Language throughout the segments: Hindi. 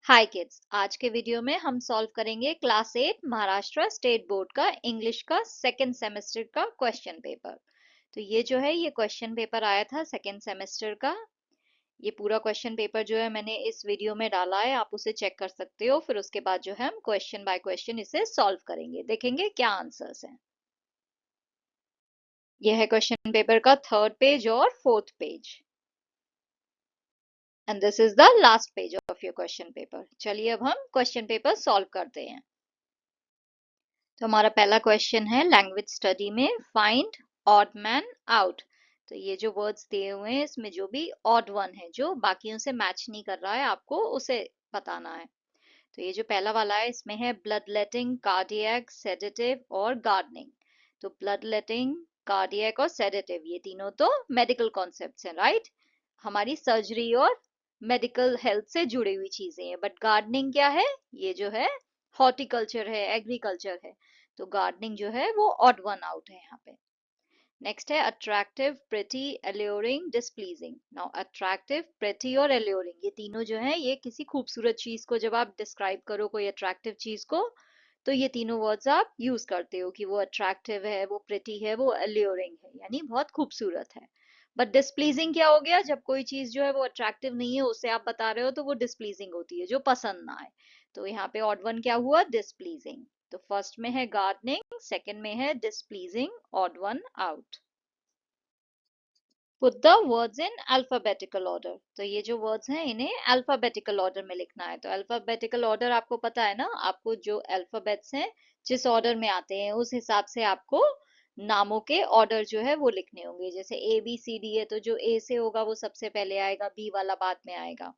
हाय किड्स, आज के वीडियो में हम सॉल्व करेंगे क्लास 8 महाराष्ट्र स्टेट बोर्ड का इंग्लिश का सेकेंड सेमेस्टर का क्वेश्चन पेपर। तो ये जो है ये क्वेश्चन पेपर आया था सेकेंड सेमेस्टर का। ये पूरा क्वेश्चन पेपर जो है मैंने इस वीडियो में डाला है, आप उसे चेक कर सकते हो। फिर उसके बाद जो है हम क्वेश्चन बाय क्वेश्चन इसे सॉल्व करेंगे, देखेंगे क्या आंसर्स हैं। यह है क्वेश्चन पेपर का थर्ड पेज और fourth page, and this is the last page of your question paper. चलिए अब हम क्वेश्चन पेपर सॉल्व करते हैं। तो हमारा पहला क्वेश्चन है लैंग्वेज स्टडी में फाइंड ऑड मैन आउट। तो ये जो वर्ड्स दिए हुए हैं इसमें जो भी ऑड वन है, जो बाकियों से मैच नहीं कर रहा है, आपको उसे बताना है। तो ये जो पहला वाला है इसमें है ब्लड लेटिंग, कार्डियक, सेडेटिव और गार्डनिंग। तो ब्लड लेटिंग, कार्डियक और सेडेटिव ये तीनों तो मेडिकल कॉन्सेप्ट्स हैं, राइट। हमारी सर्जरी और मेडिकल हेल्थ से जुड़ी हुई चीजें हैं। बट गार्डनिंग क्या है? ये जो है हॉर्टिकल्चर है, एग्रीकल्चर है। तो गार्डनिंग जो है वो ऑड वन आउट है यहाँ पे। नेक्स्ट है attractive, pretty, alluring, displeasing. Now attractive, pretty और एल्योरिंग ये तीनों जो है ये किसी खूबसूरत चीज को जब आप डिस्क्राइब करो, कोई अट्रैक्टिव चीज को, तो ये तीनों वर्ड्स आप यूज करते हो कि वो अट्रैक्टिव है, वो प्रिटी है, वो एल्योरिंग है, यानी बहुत खूबसूरत है। बट डिसप्लीजिंग क्या हो गया? जब कोई चीज जो है वो अट्रैक्टिव नहीं है, उससे आप बता रहे हो, तो वो डिसप्लीजिंग होती है, जो पसंद ना आए। तो यहाँ पे ऑड वन क्या हुआ? डिसप्लीजिंग। तो फर्स्ट में है गार्डनिंग, सेकंड में है displeasing, odd one out. Put the words in alphabetical order. तो ये जो वर्ड्स हैं इन्हें अल्फाबेटिकल ऑर्डर में लिखना है। तो अल्फाबेटिकल ऑर्डर आपको पता है ना, आपको जो अल्फाबेट्स हैं जिस ऑर्डर में आते हैं उस हिसाब से आपको नामों के ऑर्डर जो है वो लिखने होंगे। जैसे ए बी सी डी है, तो जो ए से होगा वो सबसे पहले आएगा, बी वाला बाद में आएगा।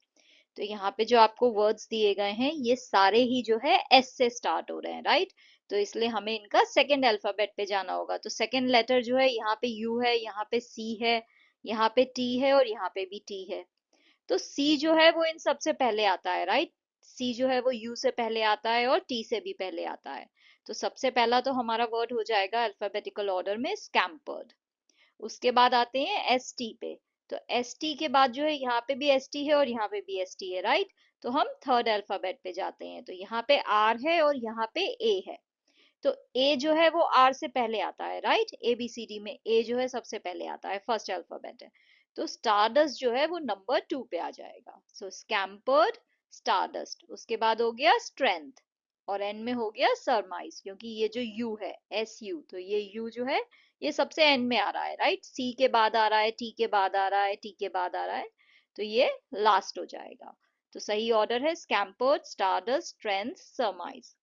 तो यहाँ पे जो आपको वर्ड्स दिए गए हैं ये सारे ही जो है एस से स्टार्ट हो रहे हैं, राइट। तो इसलिए हमें इनका सेकेंड अल्फाबेट पे जाना होगा। तो सेकेंड लेटर जो है यहाँ पे यू है, यहाँ पे सी है, यहाँ पे टी है और यहाँ पे भी टी है। तो सी जो है वो इन सबसे पहले आता है, राइट। सी जो है वो यू से पहले आता है और टी से भी पहले आता है। तो सबसे पहला तो हमारा वर्ड हो जाएगा अल्फाबेटिकल ऑर्डर में स्कैम्पर्ड। उसके बाद आते हैं एस टी पे। तो एस टी के बाद जो है यहाँ पे भी एस टी है और यहाँ पे भी एस टी है, राइट। तो हम थर्ड अल्फाबेट पे जाते हैं। तो यहाँ पे आर है और यहाँ पे ए है। तो ए जो है वो आर से पहले आता है, right. A B C D में ए जो है सबसे पहले आता है, फर्स्ट अल्फाबेट है। तो स्टारडस्ट जो है वो नंबर 2 पे आ जाएगा। सो स्कैम्पर्ड, स्टारडस्ट। उसके बाद हो गया स्ट्रेंथ, और एंड में हो गया सरमाइज, क्योंकि ये जो यू है एस यू, तो ये यू जो है ये सबसे एंड में आ रहा है, राइट। सी के बाद आ रहा है, टी के बाद आ रहा है, टी के बाद आ रहा है, तो ये लास्ट हो जाएगा। तो सही ऑर्डर है scampered, stardust, strength, surmise.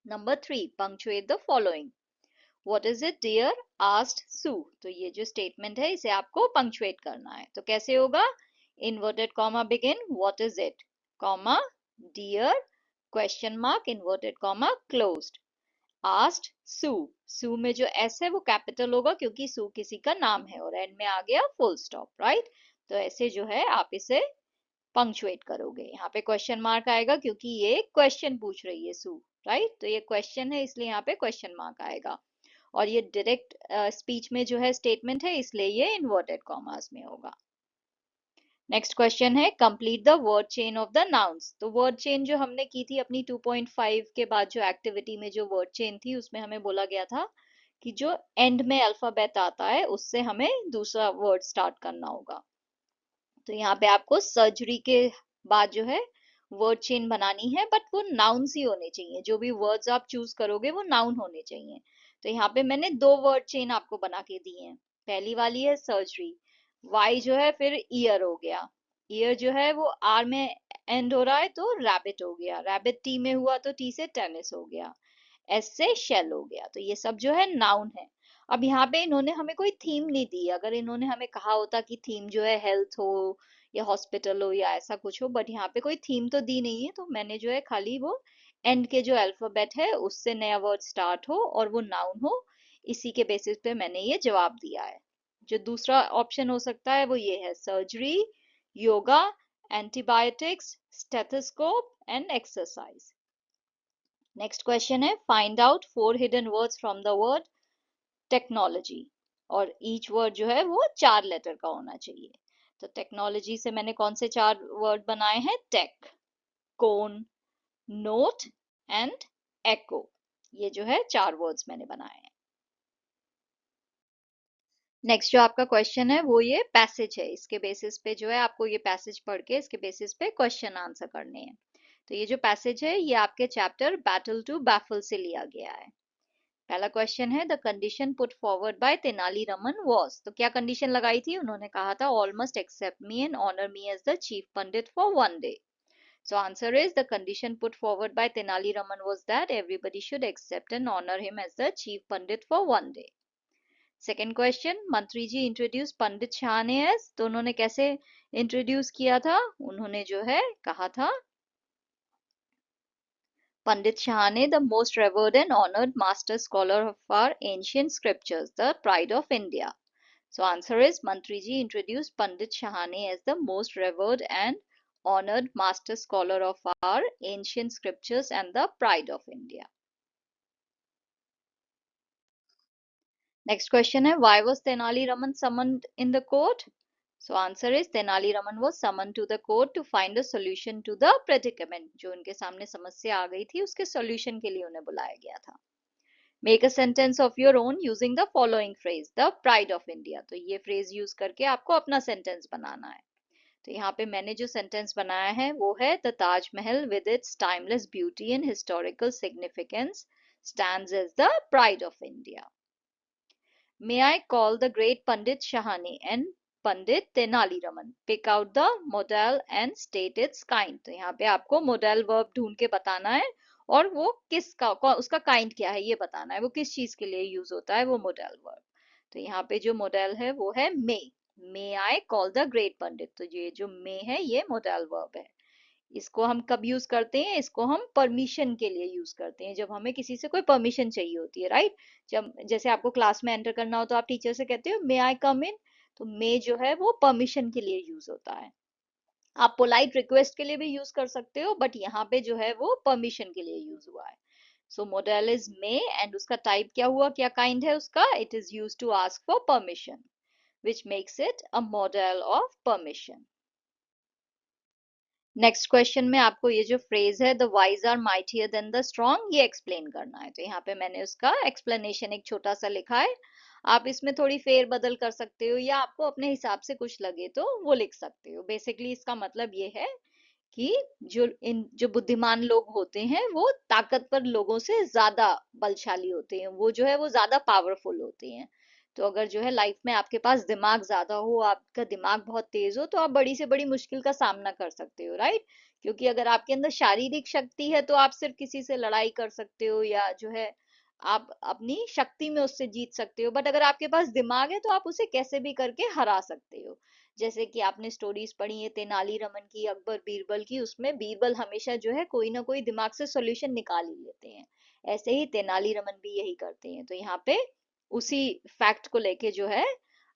Number 3, punctuate the following. What is it dear, asked Sue. तो ये जो स्टेटमेंट है इसे आपको पंक्चुएट करना है। तो कैसे होगा? Inverted comma begin, what is it, comma, dear, question mark, inverted comma, closed, asked Sue. Sue में जो एस है वो कैपिटल होगा क्योंकि सू किसी का नाम है, और एंड में आ गया फुल स्टॉप, राइट। तो ऐसे जो है आप इसे पंक्चुएट करोगे। यहाँ पे क्वेश्चन मार्क आएगा क्योंकि ये क्वेश्चन पूछ रही है सू, राइट। तो ये क्वेश्चन है इसलिए यहाँ पे क्वेश्चन मार्क आएगा। और ये डायरेक्ट स्पीच में जो है स्टेटमेंट है, इसलिए ये इन्वर्टेड कॉमास में होगा। नेक्स्ट क्वेश्चन है complete the word chain of the nouns. तो वर्ड चेन जो हमने की थी अपनी 2.5 के बाद जो एक्टिविटी में जो वर्ड चेन थी उसमें हमें बोला गया था कि जो एंड में अल्फाबेट आता है उससे हमें दूसरा वर्ड स्टार्ट करना होगा। तो यहाँ पे आपको सर्जरी के बाद जो है वर्ड चेन बनानी है, बट वो नाउन्स ही होने चाहिए। जो भी वर्ड्स आप चूज करोगे वो नाउन होने चाहिए। तो यहाँ पे मैंने दो वर्ड चेन आपको बना के दी है। पहली वाली है सर्जरी, वाई जो है फिर ईयर हो गया, ईयर जो है वो आर में एंड हो रहा है तो रैबिट हो गया, रैबिट टी में हुआ तो टी से टेनिस हो गया, एस से शेल हो गया। तो ये सब जो है नाउन है। अब यहाँ पे इन्होंने हमें कोई थीम नहीं दी। अगर इन्होंने हमें कहा होता कि थीम जो है हेल्थ हो या हॉस्पिटल हो या ऐसा कुछ हो, बट यहाँ पे कोई थीम तो दी नहीं है। तो मैंने जो है खाली वो एंड के जो अल्फाबेट है उससे नया वर्ड स्टार्ट हो और वो नाउन हो, इसी के बेसिस पे मैंने ये जवाब दिया है। जो दूसरा ऑप्शन हो सकता है वो ये है surgery, yoga, antibiotics, stethoscope and exercise. Next question है find out 4 hidden words from the word technology, और ईच वर्ड जो है वो 4 लेटर का होना चाहिए। तो टेक्नोलॉजी से मैंने कौन से 4 वर्ड बनाए हैं? टेक, कोन, नोट एंड एको। ये जो है 4 वर्ड्स मैंने बनाए हैं। नेक्स्ट जो आपका क्वेश्चन है वो ये पैसेज है, इसके बेसिस पे जो है आपको ये पैसेज पढ़ के इसके बेसिस पे क्वेश्चन आंसर करने हैं। तो ये जो पैसेज है ये आपके चैप्टर बैटल टू बैफल से लिया गया है। पहला क्वेश्चन है the condition put forward by Tenali Raman was. तो क्या कंडीशन लगाई थी? उन्होंने कहा था all must accept me and honour me as the chief pandit for one day. So answer is the condition put forward by Tenali Raman was that everybody should accept and honor him as the chief pandit for one day. Second question, मंत्री जी इंट्रोड्यूस पंडित शाह ने एस। तो उन्होंने कैसे इंट्रोड्यूस किया था? उन्होंने जो है कहा था पंडित शाह ने the most revered and honoured master scholar of our ancient scriptures, the pride of India. So answer is मंत्री जी introduced Pandit Shahane as the most revered and honored master scholar of our ancient scriptures and the pride of India. Next question है why was Tenali Raman summoned in the court? So answer is Tenali Raman was summoned to the court to find a solution to the predicament. जो उनके सामने समस्या आ गई थी उसके solution के लिए उन्हें बुलाया गया था। Make a sentence of your own using the following phrase, the pride of India. तो ये phrase use करके आपको अपना sentence बनाना है। तो यहाँ पे मैंने जो सेंटेंस बनाया है वो है the Taj Mahal with its timeless beauty and historical significance stands as the pride of India. May I call the great Pandit Shahani and Pandit Tenali Raman, pick out the modal and state its kind. तो यहाँ पे आपको मॉडल वर्ब ढूंढ के बताना है और वो किसका उसका काइंड क्या है ये बताना है, वो किस चीज के लिए यूज होता है वो मॉडल वर्ब। तो यहाँ पे जो मॉडल है वो है मे आई कॉल द ग्रेट पंडित। तो ये जो मे है ये मॉडल वर्ब है। इसको हम कब यूज करते हैं? इसको हम परमिशन के लिए यूज करते हैं, जब हमें किसी से कोई परमिशन चाहिए होती है, राइट। जब जैसे आपको क्लास में एंटर करना हो तो आप टीचर से कहते हो मे आई कम इन। तो मे जो है वो परमिशन के लिए यूज होता है। आप पोलाइट रिक्वेस्ट के लिए भी यूज कर सकते हो, बट यहाँ पे जो है वो परमिशन के लिए यूज हुआ है। So modal is may and उसका टाइप क्या हुआ, क्या काइंड है उसका? It is use to ask for permission, which makes it a model of permission. Next question में आपको ये जो फ्रेज है the wise are mightier than the strong, ये एक्सप्लेन करना है। तो यहाँ पे मैंने उसका एक्सप्लेनेशन एक छोटा सा लिखा है। आप इसमें थोड़ी फेर बदल कर सकते हो या आपको अपने हिसाब से कुछ लगे तो वो लिख सकते हो। बेसिकली इसका मतलब ये है कि जो बुद्धिमान लोग होते हैं वो ताकतवर लोगों से ज्यादा बलशाली होते हैं, वो जो है वो ज्यादा पावरफुल होते हैं। तो अगर जो है लाइफ में आपके पास दिमाग ज्यादा हो, आपका दिमाग बहुत तेज हो, तो आप बड़ी से बड़ी मुश्किल का सामना कर सकते हो, राइट। क्योंकि अगर आपके अंदर शारीरिक शक्ति है तो आप सिर्फ किसी से लड़ाई कर सकते हो या जो है आप अपनी शक्ति में उससे जीत सकते हो, बट अगर आपके पास दिमाग है तो आप उसे कैसे भी करके हरा सकते हो। जैसे कि आपने स्टोरीज पढ़ी है तेनाली रमन की, अकबर बीरबल की, उसमें बीरबल हमेशा जो है कोई ना कोई दिमाग से सॉल्यूशन निकाल ही लेते हैं। ऐसे ही तेनाली रमन भी यही करते हैं। तो यहाँ पे उसी फैक्ट को लेके जो है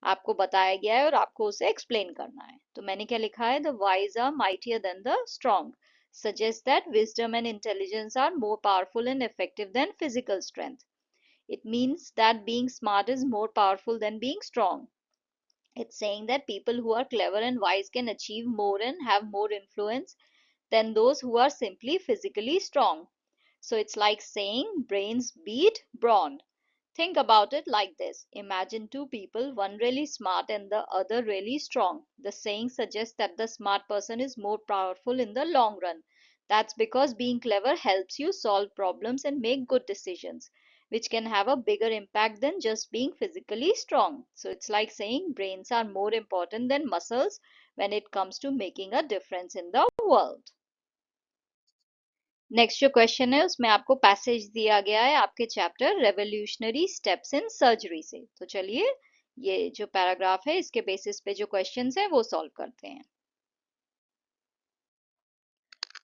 आपको बताया गया है और आपको उसे एक्सप्लेन करना है। तो मैंने क्या लिखा है, the wise are mightier than the strong suggests that wisdom and intelligence are more powerful and effective than physical strength. It means that being smart is more powerful than being strong. It's saying that people who are clever and wise can achieve more and have more influence than those who are simply physically strong. So it's like saying brains beat brawn. Think about it like this. Imagine two people, one really smart and the other really strong. The saying suggests that the smart person is more powerful in the long run. That's because being clever helps you solve problems and make good decisions, which can have a bigger impact than just being physically strong. So it's like saying brains are more important than muscles when it comes to making a difference in the world. Next जो क्वेश्चन है उसमें आपको पैसेज दिया गया है आपके chapter revolutionary steps in surgery से। तो चलिए ये जो पैराग्राफ है इसके बेसिस पे जो क्वेश्चंस हैं वो सॉल्व करते हैं।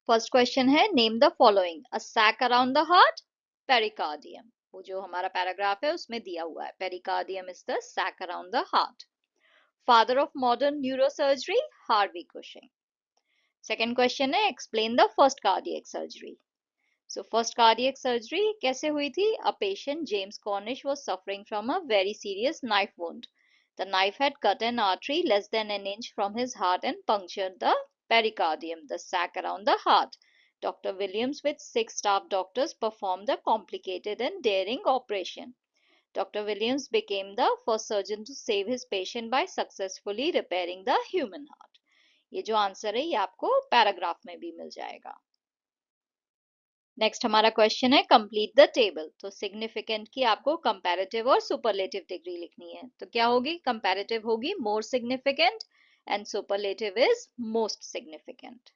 फर्स्ट क्वेश्चन है name the following, a sac around the heart, pericardium. वो जो हमारा पैराग्राफ है उसमें दिया हुआ है pericardium is the sac around the heart. Father of modern neurosurgery, Harvey Cushing. Second question है explain the first cardiac surgery. So first cardiac surgery कैसे हुई थी? A patient James Cornish was suffering from a very serious knife wound. The knife had cut an artery less than an inch from his heart and punctured the pericardium, the sac around the heart. Dr. Williams with 6 staff doctors performed the complicated and daring operation. Dr. Williams became the first surgeon to save his patient by successfully repairing the human heart. ये जो आंसर है ये आपको पैराग्राफ में भी मिल जाएगा. नेक्स्ट हमारा क्वेश्चन है कंप्लीट द टेबल. तो सिग्निफिकेंट की आपको कंपैरेटिव और सुपरलेटिव डिग्री लिखनी है. तो क्या होगी? कंपैरेटिव होगी more significant and superlative is most significant.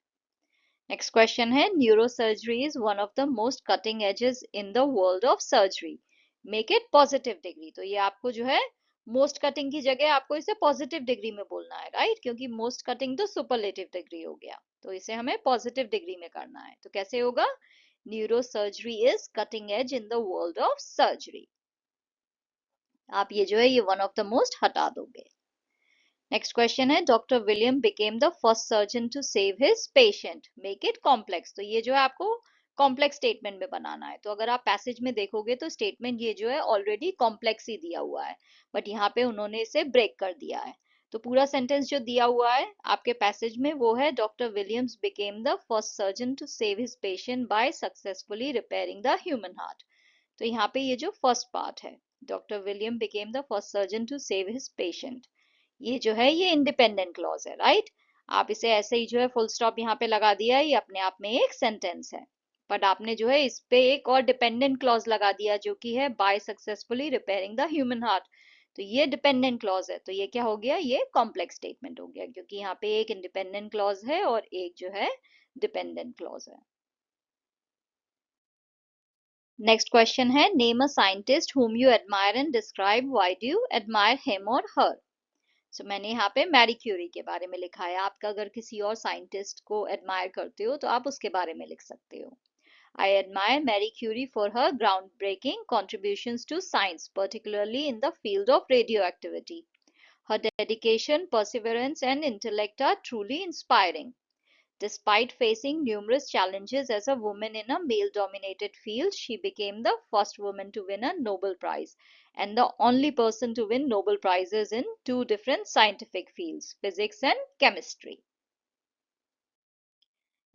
Next question है neurosurgery is one of the most cutting edges in the world of surgery. Make it positive degree. तो ये आपको जो है मोस्ट कटिंग की जगह आपको इसे पॉजिटिव डिग्री में बोलना है, राइट? क्योंकि मोस्ट कटिंग तो सुपरलेटिव डिग्री हो गया, तो इसे हमें पॉजिटिव डिग्री में करना है. तो कैसे होगा? Neurosurgery is cutting edge in the world of surgery. आप ये जो है ये वन ऑफ द मोस्ट हटा दोगे. नेक्स्ट क्वेश्चन है doctor William became the first surgeon to save his patient. Make it complex. तो ये जो है आपको कॉम्प्लेक्स स्टेटमेंट में बनाना है. तो अगर आप पैसेज में देखोगे तो स्टेटमेंट ये जो है ऑलरेडी कॉम्प्लेक्स ही दिया हुआ है, बट यहाँ पे उन्होंने इसे ब्रेक कर दिया है. तो पूरा सेंटेंस जो दिया हुआ है आपके पैसेज में वो है doctor Williams became the first surgeon to save his patient by successfully repairing the human heart. तो यहाँ पे ये जो फर्स्ट पार्ट है doctor William became the first surgeon to save his patient, ये जो है ये इंडिपेंडेंट क्लॉज है, राइट? आप इसे ऐसे ही जो है फुल स्टॉप यहाँ पे लगा दिया है, ये अपने आप में एक सेंटेंस है. बट आपने जो है इस पे एक और डिपेंडेंट क्लॉज लगा दिया जो कि है by successfully repairing the human heart. तो ये डिपेंडेंट क्लॉज है. तो ये क्या हो गया? ये कॉम्प्लेक्स स्टेटमेंट हो गया, क्योंकि यहाँ पे एक इंडिपेंडेंट क्लॉज है और एक जो है डिपेंडेंट क्लॉज है. नेक्स्ट क्वेश्चन है name a scientist whom you admire and describe why do you admire him or her. सो मैंने यहाँ पे मैरी क्यूरी के बारे में लिखा है. आप अगर किसी और साइंटिस्ट को एडमायर करते हो तो आप उसके बारे में लिख सकते हो. I admire Marie Curie for her groundbreaking contributions to science, particularly in the field of radioactivity. Her dedication, perseverance, and intellect are truly inspiring. Despite facing numerous challenges as a woman in a male-dominated field, she became the first woman to win a Nobel Prize and the only person to win Nobel Prizes in 2 different scientific fields, physics and chemistry.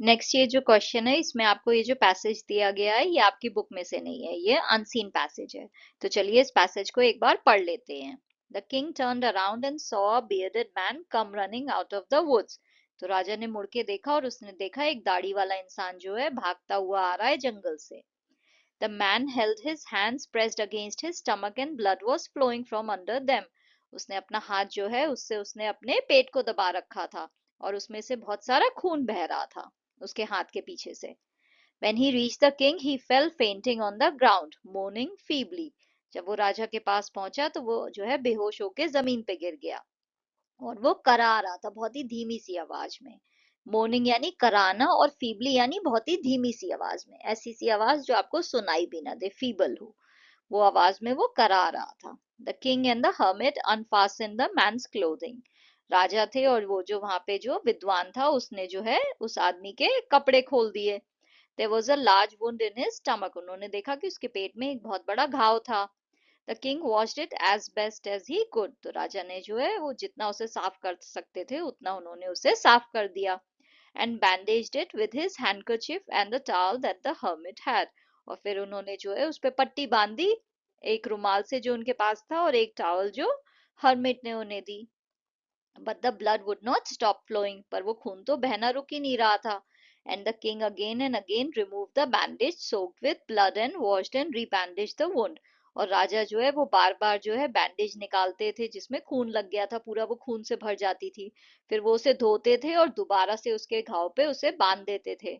Next ये जो क्वेश्चन है इसमें आपको ये जो पैसेज दिया गया है ये आपकी बुक में से नहीं है, ये अनसीन पैसेज है. तो चलिए इस पैसेज को एक बार पढ़ लेते हैं. The king turned around and saw a bearded man come running out of the woods. तो राजा ने मुड़ के देखा और उसने देखा एक दाढ़ी वाला इंसान जो है भागता हुआ आ रहा है जंगल से. The man held his hands pressed against his stomach and blood was flowing from under them. उसने अपना हाथ जो है उससे उसने अपने पेट को दबा रखा था और उसमें से बहुत सारा खून बह रहा था उसके हाथ के पीछे से. When he reached the king, he fell fainting on the ground, moaning feebly. जब वो राजा के पास पहुंचा तो वो जो है बेहोश होके जमीन पे गिर गया और वो करा रहा था बहुत ही धीमी सी आवाज में. मोर्निंग यानी कराना और फीबली यानी बहुत ही धीमी सी आवाज में, ऐसी सी आवाज जो आपको सुनाई भी ना दे, फीबल हो, वो आवाज में वो करा रहा था. The king and the hermit unfastened the man's clothing. राजा थे और वो जो वहां पे जो विद्वान था उसने जो है उस आदमी के कपड़े खोल दिए. There was a large wound in his stomach. उन्होंने देखा कि उसके पेट में एक बहुत बड़ा घाव था. The king washed it as best as he could. तो राजा ने जो है वो जितना उसे साफ कर सकते थे उतना उन्होंने उसे साफ कर दिया. And bandaged it with his handkerchief and the towel that the hermit had. और फिर उन्होंने जो है उस पे पट्टी बांधी, एक रुमाल से जो उनके पास था और एक टॉवल जो हर्मिट ने उन्हें दी. But the blood would not stop flowing. पर वो खून तो बहना रुक ही नहीं रहा था. And the king again and again remove the bandage soaked with blood and washed and rebandage the wound. और राजा जो है वो बार बार जो है बैंडेज निकालते थे जिसमें खून लग गया था, पूरा वो खून से भर जाती थी. फिर वो उसे धोते थे और दोबारा से उसके घाव पे उसे बांध देते थे.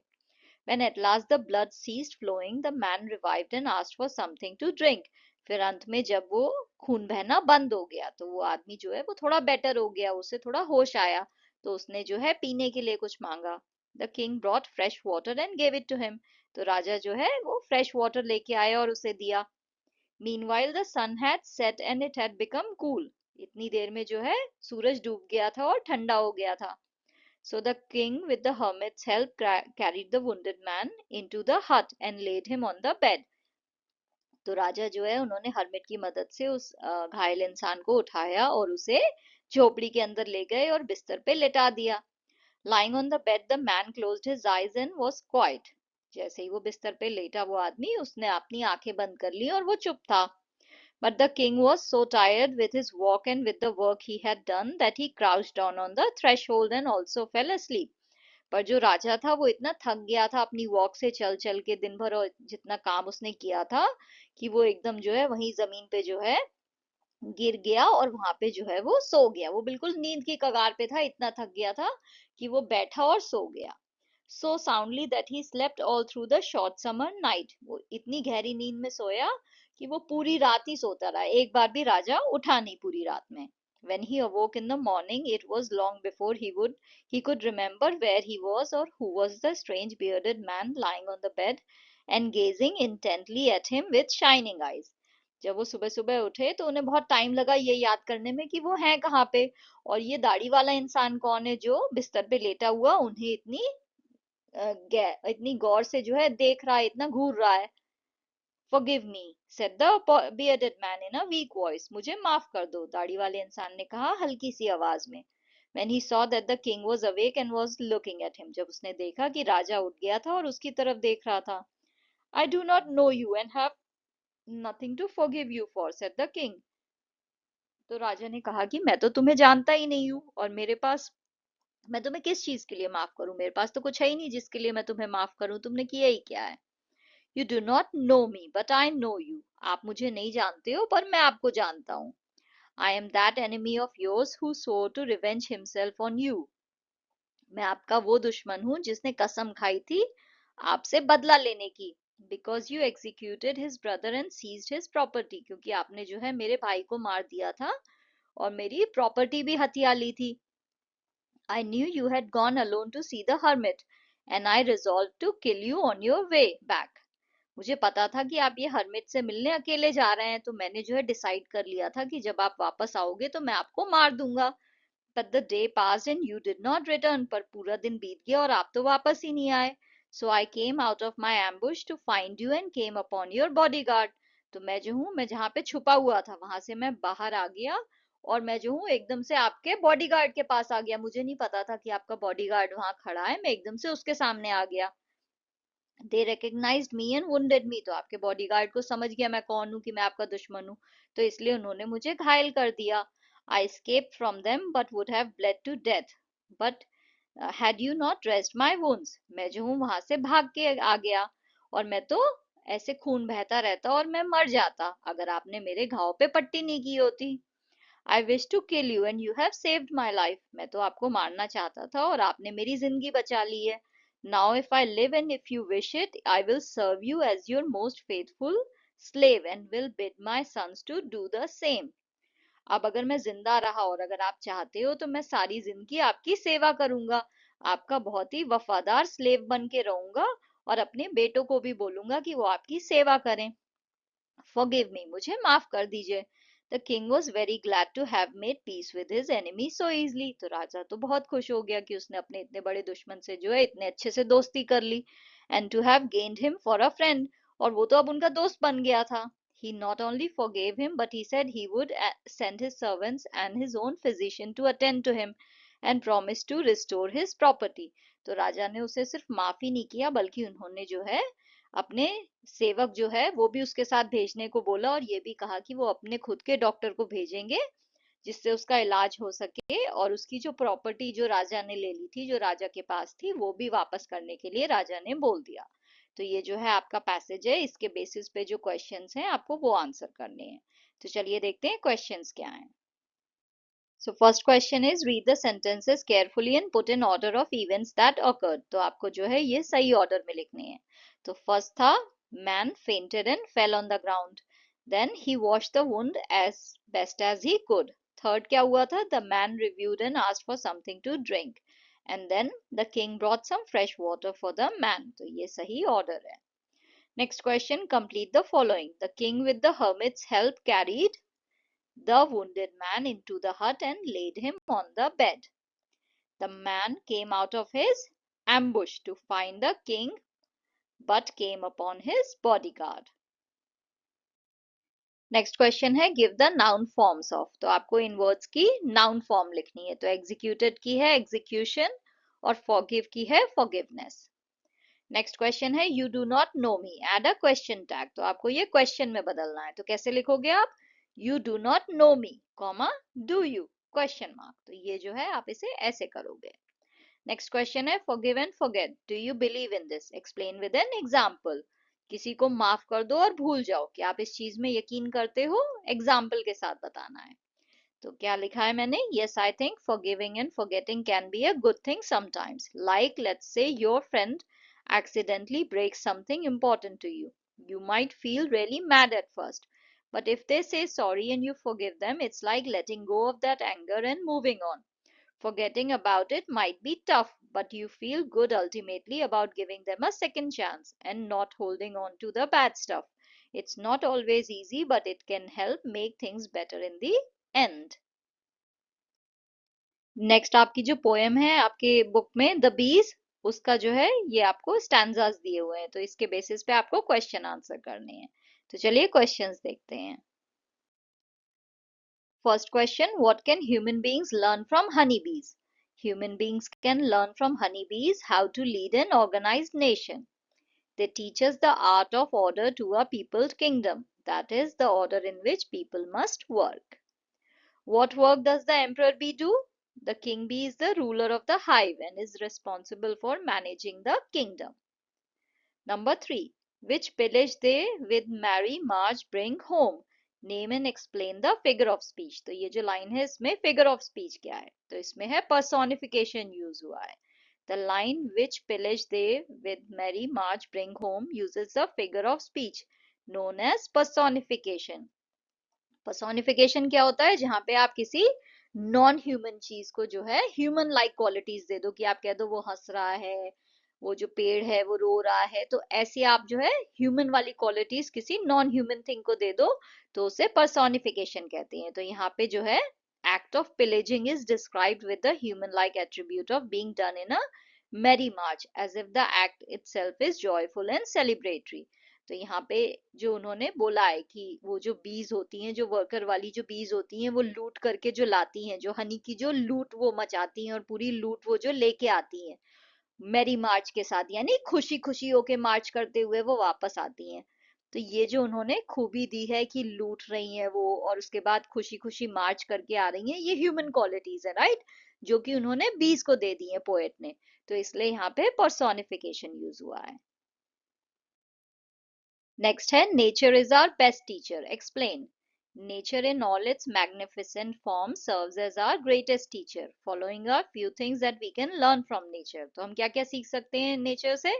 When at last the blood ceased flowing, the man revived and asked for something to drink. फिर अंत में जब वो खून बहना बंद हो गया तो वो आदमी जो है वो थोड़ा बेटर हो गया, उसे थोड़ा होश आया, तो उसने जो है पीने के लिए कुछ मांगा. The king brought fresh water and gave it to him. तो राजा जो है वो फ्रेश वाटर लेके आया और उसे दिया. Meanwhile the sun had set and it had become cool. इतनी देर में जो है सूरज डूब गया था और ठंडा हो गया था. So the king, with the hermit's help, carried the wounded man into the hut and laid him on the bed. तो राजा जो है उन्होंने हर्मिट की मदद से उस घायल इंसान को उठाया और उसे झोपड़ी के अंदर ले गए और बिस्तर पे लेटा दिया. Lying on the bed, the man closed his eyes and was quiet. जैसे ही वो बिस्तर पे लेटा वो आदमी, उसने अपनी आंखें बंद कर ली और वो चुप था. But the king was so tired with his walk and with the work he had done that he crouched down on the threshold and also fell asleep. पर जो राजा था वो इतना थक गया था अपनी वॉक से चल चल के दिन भर, और जितना काम उसने किया था, कि वो एकदम जो है वहीं जमीन पे जो है गिर गया और वहां पे जो है वो सो गया. वो बिल्कुल नींद की कगार पे था, इतना थक गया था कि वो बैठा और सो गया. So soundly that he slept all through the short summer night. वो इतनी गहरी नींद में सोया कि वो पूरी रात ही सोता रहा. एक बार भी राजा उठा नहीं पूरी रात में. When he awoke in the morning, it was long before he could remember where he was or who was the strange bearded man lying on the bed and gazing intently at him with shining eyes. जब वो सुबह सुबह उठे तो उन्हें बहुत टाइम लगा ये याद करने में कि वो हैं कहाँ पे, और ये दाढ़ी वाला इंसान कौन है जो बिस्तर पे लेटा हुआ उन्हें इतनी गौर से जो है देख रहा है, इतना घूर रहा है. Forgive me, said the bearded man in a weak voice. मुझे माफ कर दो, दाढ़ी वाले इंसान ने कहा हल्की सी आवाज में. When he saw that the king was awake and was looking at him, जब उसने देखा कि राजा उठ गया था और उसकी तरफ देख रहा था. I do not know you and have nothing to forgive you for, said the king. तो राजा ने कहा कि मैं तो तुम्हें जानता ही नहीं हूँ, और मेरे पास, मैं तुम्हें किस चीज के लिए माफ करूं, मेरे पास तो कुछ है ही नहीं जिसके लिए मैं तुम्हें माफ करूं, तुमने किया ही क्या है. You do not know me but I know you. आप मुझे नहीं जानते हो पर मैं आपको जानता हूँ. I am that enemy of yours who swore to revenge himself on you. मैं आपका वो दुश्मन हूँ जिसने कसम खाई थी आपसे बदला लेने की. Because you executed his brother and seized his property. क्योंकि आपने जो है मेरे भाई को मार दिया था और मेरी प्रॉपर्टी भी हथिया ली थी. I knew you had gone alone to see the hermit, and I resolved to kill you on your way back. मुझे पता था कि आप ये हर्मिट से मिलने अकेले जा रहे हैं, तो मैंने जो है डिसाइड कर लिया था कि जब आप वापस आओगे तो मैं आपको मार दूंगा. But the day passed and you did not return. पर पूरा दिन बीत गया और आप तो वापस ही नहीं आए. So I came out of my ambush to find you and came upon your bodyguard. तो मैं जो हूँ, मैं जहाँ पे छुपा हुआ था वहां से मैं बाहर आ गया, और मैं जो हूँ एकदम से आपके बॉडीगार्ड के पास आ गया. मुझे नहीं पता था कि आपका बॉडीगार्ड वहां खड़ा है, मैं एकदम से उसके सामने आ गया. दे रिकग्नाइज्ड मी एंड वुंडेड मी. तो आपके बॉडीगार्ड को समझ गया मैं कौन हूँ, कि मैं आपका दुश्मन हूँ, तो इसलिए उन्होंने मुझे घायल कर दिया. आई escaped from them but would have bled to death. But had you not dressed my wounds. मैं जो हूँ वहां से भाग के आ गया, और मैं तो ऐसे खून बहता रहता और मैं मर जाता अगर आपने मेरे घाव पे पट्टी नहीं की होती. I wish to kill you and you have saved my life. मैं तो आपको मारना चाहता था और आपने मेरी जिंदगी बचा ली है. Now if I live and if you wish it, I will serve you as your most faithful slave and will bid my sons to do the same. अब अगर मैं जिंदा रहा और अगर आप चाहते हो तो मैं सारी जिंदगी आपकी सेवा करूंगा, आपका बहुत ही वफादार स्लेव बन के रहूंगा, और अपने बेटों को भी बोलूंगा कि वो आपकी सेवा करें. Forgive me, मुझे माफ कर दीजिए. The king was very glad to have made peace with his enemy so easily. तो राजा तो बहुत खुश हो गया कि उसने अपने इतने बड़े दुश्मन से जो है इतने अच्छे से दोस्ती कर ली. And to have gained him for a friend. और वो तो अब उनका दोस्त बन गया था. He not only forgave him but he said he would send his servants and his own physician to attend to him and promised to restore his property. तो राजा ने उसे सिर्फ माफ ही नहीं किया बल्कि उन्होंने जो है अपने सेवक जो है वो भी उसके साथ भेजने को बोला, और ये भी कहा कि वो अपने खुद के डॉक्टर को भेजेंगे जिससे उसका इलाज हो सके, और उसकी जो प्रॉपर्टी जो राजा ने ले ली थी, जो राजा के पास थी, वो भी वापस करने के लिए राजा ने बोल दिया. तो ये जो है आपका पैसेज है, इसके बेसिस पे जो क्वेश्चंस हैं आपको वो आंसर करने हैं. तो चलिए देखते हैं क्वेश्चंस क्या हैं. So first question is read the sentences carefully and put in order of events that occurred. तो आपको जो है ये सही ऑर्डर में लिखने हैं. तो फर्स्ट था man fainted and fell on the ground. Then he washed the wound as best as he could. Third क्या हुआ था? The man reviewed and asked for something to drink. And then the king brought some fresh water for the man. तो ये सही ऑर्डर है. Next question, complete the following. The king with the hermit's help carried the wounded man into the hut and laid him on the bed. The man came out of his ambush to find the king but came upon his bodyguard. Next question है give the noun forms of. तो आपको इन वर्ड्स की नाउन फॉर्म लिखनी है. तो एग्जीक्यूटेड की है एग्जीक्यूशन, और फॉरगिव की है फॉरगिवनेस। नेक्स्ट क्वेश्चन है you do not know me, add a question tag. तो आपको ये क्वेश्चन में बदलना है, तो कैसे लिखोगे आप? You do not know me, comma do you, question mark. तो ये जो है आप इसे ऐसे करोगे। नेक्स्ट क्वेश्चन है forgive and forget, do you believe in this, explain with an example. किसी को माफ कर दो और भूल जाओ, कि आप इस चीज में यकीन करते हो, एग्जाम्पल के साथ बताना है। तो क्या लिखा है मैंने? Yes I think forgiving and forgetting can be a good thing sometimes, like let's say your friend accidentally breaks something important to you. You might feel really mad at first, but if they say sorry and you forgive them, it's like letting go of that anger and moving on. Forgetting about it might be tough, but you feel good ultimately about giving them a second chance and not holding on to the bad stuff. It's not always easy, but it can help make things better in the end. Next आपकी जो पोएम है आपके बुक में द बीज, उसका जो है ये आपको स्टैंजास दिए हुए हैं, तो इसके बेसिस पे आपको क्वेश्चन आंसर करने हैं। तो चलिए क्वेश्चंस देखते हैं। First question, what can human beings learn from honey bees? Human beings can learn from honey bees how to lead an organised nation. They teach us the art of order to a peopled kingdom, that is, the order in which people must work. What work does the emperor bee do? The king bee is the ruler of the hive and is responsible for managing the kingdom. Number 3. Which village they with merry march bring home? Name and explain the figure of speech. तो ये जो लाइन है इसमें figure of speech क्या है? तो इसमें है personification use हुआ है. The line which village they with merry march bring home uses the figure of speech known as personification. Personification क्या होता है? जहां पे आप किसी नॉन ह्यूमन चीज को जो है ह्यूमन लाइक क्वालिटीज दे दो, कि आप कह दो वो हंस रहा है, वो जो पेड़ है वो रो रहा है, तो ऐसी आप जो है ह्यूमन वाली क्वालिटीज किसी नॉन ह्यूमन थिंग को दे दो, तो उसे पर्सोनिफिकेशन कहते हैं। तो यहाँ पे जो है act of pillaging is described with the human like attribute of being done in a merry march as if the act itself is joyful and celebratory. तो यहाँ पे जो उन्होंने बोला है कि वो जो बीज होती हैं, जो वर्कर वाली जो बीज होती हैं, वो लूट करके जो लाती हैं, जो हनी की जो लूट वो मचाती हैं और पूरी लूट वो जो लेके आती हैं मेरी मार्च के साथ, यानी खुशी खुशी होके मार्च करते हुए वो वापस आती हैं। तो ये जो उन्होंने खूबी दी है कि लूट रही हैं वो और उसके बाद खुशी खुशी मार्च करके आ रही हैं, ये ह्यूमन क्वालिटीज है, राइट, जो कि उन्होंने बीज को दे दी है पोएट ने। तो इसलिए यहाँ पे पर्सोनिफिकेशन यूज हुआ है। नेक्स्ट है nature is our best teacher, explain. Nature in all its magnificent form serves as our greatest teacher. Following are few things that we can learn from nature. तो हम क्या क्या सीख सकते हैं नेचर से?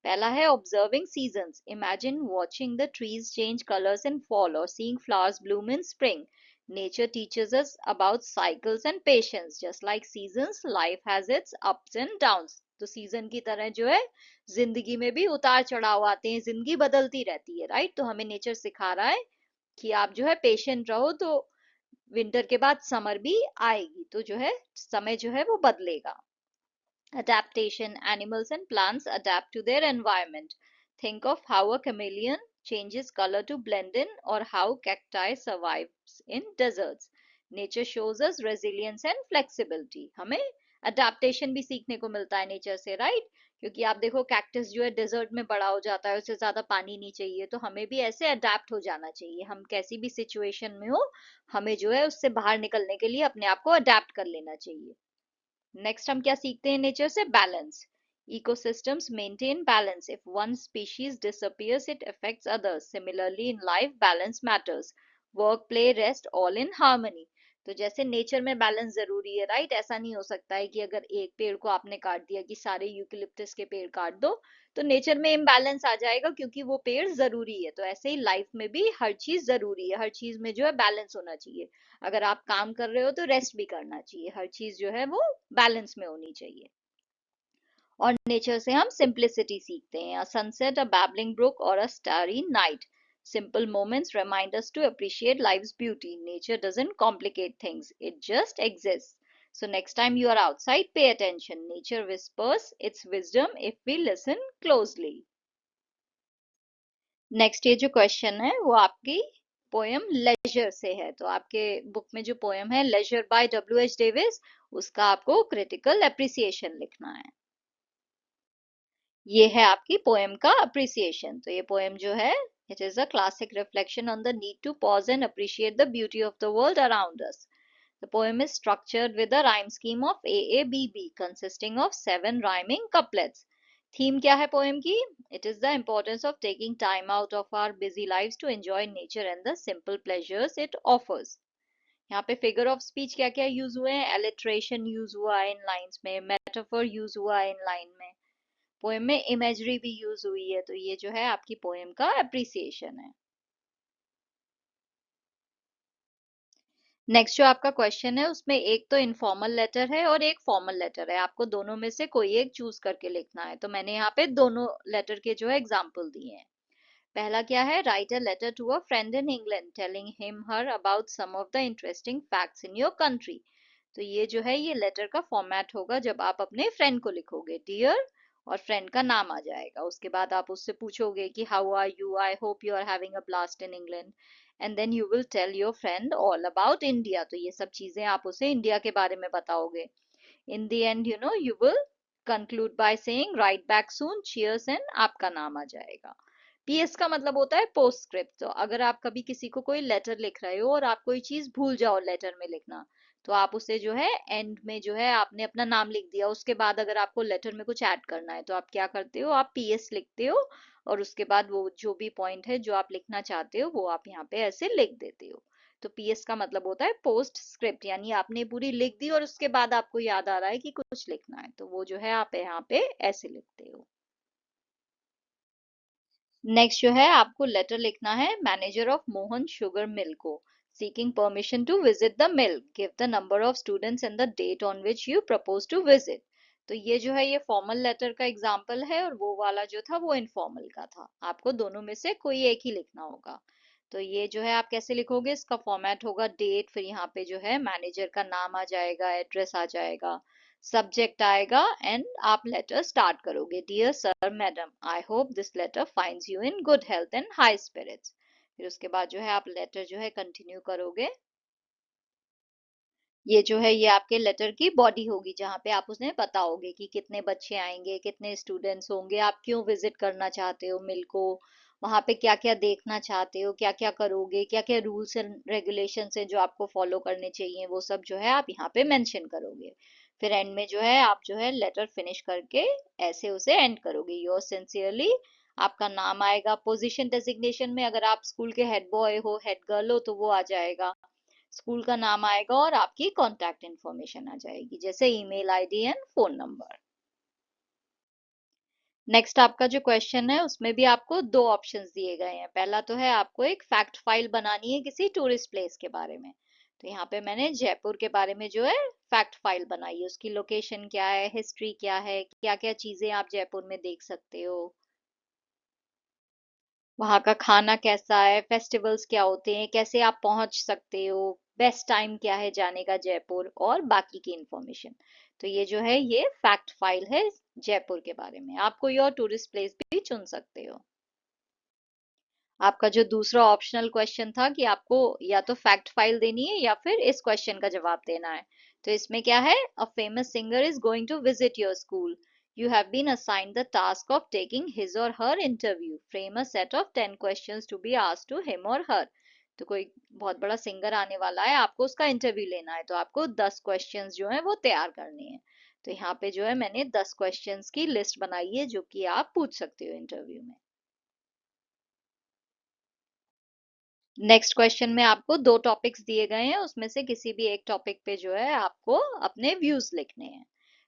पहला है observing seasons. Imagine watching the trees change colours in fall और seeing flowers bloom in spring. Nature teaches us about cycles and patience. Just like seasons, life has its ups and downs. तो सीजन की तरह जो है जिंदगी में भी उतार चढ़ाव आते हैं, जिंदगी बदलती रहती है, राइट। तो हमें नेचर सिखा रहा है कि आप जो है पेशेंट रहो, तो विंटर के बाद समर भी आएगी, तो जो है समय जो है वो बदलेगा। Adaptation. Animals and plants adapt to their environment. Think of how a chameleon changes color to blend in, or how cacti survives in deserts. Nature shows us resilience and flexibility. हमें adaptation भी सीखने को मिलता है नेचर से, राइट। क्योंकि आप देखो कैक्टस जो है डेजर्ट में बड़ा हो जाता है, उसे ज्यादा पानी नहीं चाहिए, तो हमें भी ऐसे अडेप्ट हो जाना चाहिए। हम कैसी भी सिचुएशन में हो, हमें जो है उससे बाहर निकलने के लिए अपने आप को अडेप्ट कर लेना चाहिए। नेक्स्ट हम क्या सीखते हैं नेचर से? Balance. Ecosystems maintain balance. If one species disappears, it affects others. Similarly, in life, balance matters. Work, play, rest, all in harmony. तो जैसे नेचर में बैलेंस जरूरी है, राइट। ऐसा नहीं हो सकता है कि अगर एक पेड़ को आपने काट दिया कि सारे यूकेलिप्टस के पेड़ काट दो, तो नेचर में इम्बैलेंस आ जाएगा, क्योंकि वो पेड़ जरूरी है। तो ऐसे ही लाइफ में भी हर चीज जरूरी है, हर चीज में जो है बैलेंस होना चाहिए। अगर आप काम कर रहे हो तो रेस्ट भी करना चाहिए, हर चीज जो है वो बैलेंस में होनी चाहिए। और नेचर से हम सिंप्लिसिटी सीखते हैं. A sunset, a babbling brook और a starry night. Simple moments remind us to appreciate life's beauty. Nature doesn't complicate things, it just exists. So next time you are outside, pay attention. Nature whispers its wisdom if we listen closely. Next ये जो क्वेश्चन है वो आपकी पोएम लेजर से है। तो आपके बुक में जो पोएम है leisure by W H Davies, उसका आपको क्रिटिकल एप्रिसिएशन लिखना है। ये है आपकी पोएम का अप्रिसिएशन। तो ये पोएम जो है, it is a classic reflection on the need to pause and appreciate the beauty of the world around us. The poem is structured with a rhyme scheme of AABB consisting of 7 rhyming couplets. Theme क्या है poem की? It is the importance of taking time out of our busy lives to enjoy nature and the simple pleasures it offers. यहाँ पे फिगर ऑफ स्पीच क्या क्या यूज हुए हैं? एलिट्रेशन यूज हुआ है इन लाइंस में, मेटाफर यूज हुआ है इन लाइन में, पोएम में इमेजरी भी यूज हुई है। तो ये जो है आपकी पोएम का अप्रिसिएशन है। नेक्स्ट जो आपका क्वेश्चन है उसमें एक तो इनफॉर्मल लेटर है और एक फॉर्मल लेटर है, आपको दोनों में से कोई एक चूज करके लिखना है। तो मैंने यहाँ पे दोनों लेटर के जो है एग्जाम्पल दिए हैं। पहला क्या है? Write a letter to a friend in England telling him her about some of the interesting facts in your country. तो ये जो है ये लेटर का फॉर्मेट होगा जब आप अपने फ्रेंड को लिखोगे, डियर, और फ्रेंड का नाम आ जाएगा। उसके बाद आप उससे पूछोगे कि how are you, I hope you are having a blast in England, and then you will tell your friend all about India. तो ये सब चीजें आप उसे इंडिया के बारे में बताओगे। In the end you will conclude by saying right back soon, cheers, and आपका नाम आ जाएगा। पीएस का मतलब होता है पोस्टस्क्रिप्ट। तो अगर आप कभी किसी को कोई लेटर लिख रहे हो और आप कोई चीज भूल जाओ लेटर में लिखना, तो आप उसे जो है एंड में जो है आपने अपना नाम लिख दिया, उसके बाद अगर आपको लेटर में कुछ ऐड करना है तो आप क्या करते हो? आप पीएस लिखते हो और उसके बाद वो जो भी पॉइंट है जो आप लिखना चाहते हो वो आप यहाँ पे ऐसे लिख देते हो। तो पीएस का मतलब होता है पोस्ट स्क्रिप्ट, यानी आपने पूरी लिख दी और उसके बाद आपको याद आ रहा है कि कुछ लिखना है, तो वो जो है आप यहाँ पे ऐसे लिखते हो। नेक्स्ट जो है आपको लेटर लिखना है manager of Mohan sugar mill को, seeking permission to visit the mill, give the number of students and the date on which you propose to visit. तो ये जो है ये फॉर्मल लेटर का एग्जाम्पल है और वो वाला जो था वो इनफॉर्मल का था। आपको दोनों में से कोई एक ही लिखना होगा। तो ये जो है आप कैसे लिखोगे? इसका फॉर्मेट होगा डेट, फिर यहाँ पे जो है मैनेजर का नाम आ जाएगा, एड्रेस आ जाएगा, सब्जेक्ट आएगा, एंड आप लेटर स्टार्ट करोगे, dear sir madam, I hope this letter finds you in good health and high spirits. फिर उसके बाद जो है आप लेटर जो है कंटिन्यू करोगे। ये जो है ये आपके लेटर की बॉडी होगी जहाँ पे आप उसमें बताओगे कि कितने बच्चे आएंगे, कितने स्टूडेंट्स होंगे, आप क्यों विजिट करना चाहते हो मिल को, वहां पे क्या क्या देखना चाहते हो, क्या क्या करोगे, क्या क्या रूल्स एंड रेगुलेशंस है जो आपको फॉलो करने चाहिए, वो सब जो है आप यहाँ पे मेंशन करोगे। फिर एंड में जो है आप जो है लेटर फिनिश करके ऐसे उसे एंड करोगे, योर सिंसियरली। आपका नाम आएगा, पोजीशन डेजिग्नेशन में अगर आप स्कूल के हेड बॉय हो, हेड गर्ल हो, तो वो आ जाएगा, स्कूल का नाम आएगा और आपकी कांटेक्ट इंफॉर्मेशन आ जाएगी, जैसे email ID and phone number. Next आपका जो क्वेश्चन है उसमें भी आपको दो ऑप्शंस दिए गए हैं। पहला तो है आपको एक फैक्ट फाइल बनानी है किसी टूरिस्ट प्लेस के बारे में। तो यहाँ पे मैंने जयपुर के बारे में जो है फैक्ट फाइल बनाई है, उसकी लोकेशन क्या है, हिस्ट्री क्या है, क्या क्या चीजें आप जयपुर में देख सकते हो, वहाँ का खाना कैसा है, फेस्टिवल्स क्या होते हैं, कैसे आप पहुंच सकते हो, बेस्ट टाइम क्या है जाने का जयपुर, और बाकी की इंफॉर्मेशन। तो ये जो है ये फैक्ट फाइल है जयपुर के बारे में। आप कोई और टूरिस्ट प्लेस भी चुन सकते हो। आपका जो दूसरा ऑप्शनल क्वेश्चन था कि आपको या तो फैक्ट फाइल देनी है या फिर इस क्वेश्चन का जवाब देना है, तो इसमें क्या है? A famous singer is going to visit your school, you have been assigned the task of taking his or her interview, frame a set of 10 questions to be asked to him or her। तो कोई बहुत बड़ा सिंगर आने वाला है, आपको उसका इंटरव्यू लेना है, तो आपको 10 क्वेश्चंस जो है वो तैयार करने हैं। तो यहाँ पे जो है मैंने 10 क्वेश्चंस की लिस्ट बनाई है जो कि आप पूछ सकते हो इंटरव्यू में। नेक्स्ट क्वेश्चन में आपको दो टॉपिक्स दिए गए हैं, उसमें से किसी भी एक टॉपिक पे जो है आपको अपने व्यूज लिखने हैं।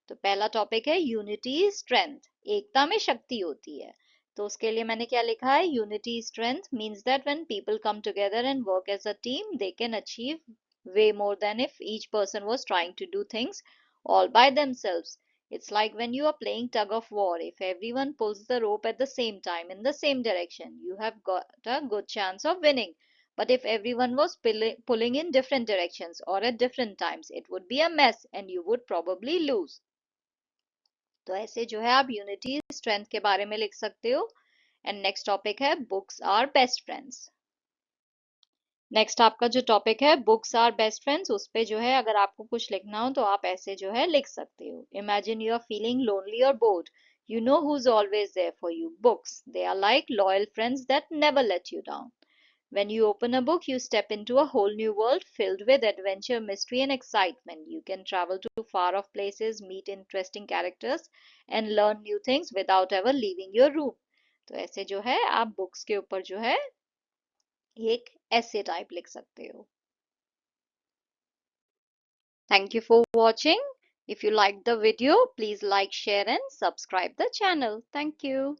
तो पहला टॉपिक है यूनिटी स्ट्रेंथ, एकता में शक्ति होती है। तो उसके लिए मैंने क्या लिखा है? Unity strength means that when people come together and work as a team they can achieve way more than if each person was trying to do things all by themselves. It's like when you are playing tug of war. If everyone pulls the rope at the same time in the same direction, you have got a good chance of winning. But if everyone was pulling in different directions or at different times, it would be a mess and you would probably lose. तो ऐसे जो है आप यूनिटी स्ट्रेंथ के बारे में लिख सकते हो। एंड नेक्स्ट टॉपिक है books are best friends. Next आपका जो टॉपिक है बुक्स आर बेस्ट फ्रेंड्स, उस पे जो है अगर आपको कुछ लिखना हो तो आप ऐसे जो है लिख सकते हो। Imagine you are feeling lonely और bored, you know who's always there for you. Books, they are like loyal friends that never let you down. When you open a book, you step into a whole new world filled with adventure, mystery, and excitement. You can travel to far off places, meet interesting characters, and learn new things without ever leaving your room. तो ऐसे जो है आप बुक्स के ऊपर जो है एक ऐसे टाइप लिख सकते हो। Thank you for watching. If you liked the video, please like, share, and subscribe the channel. Thank you.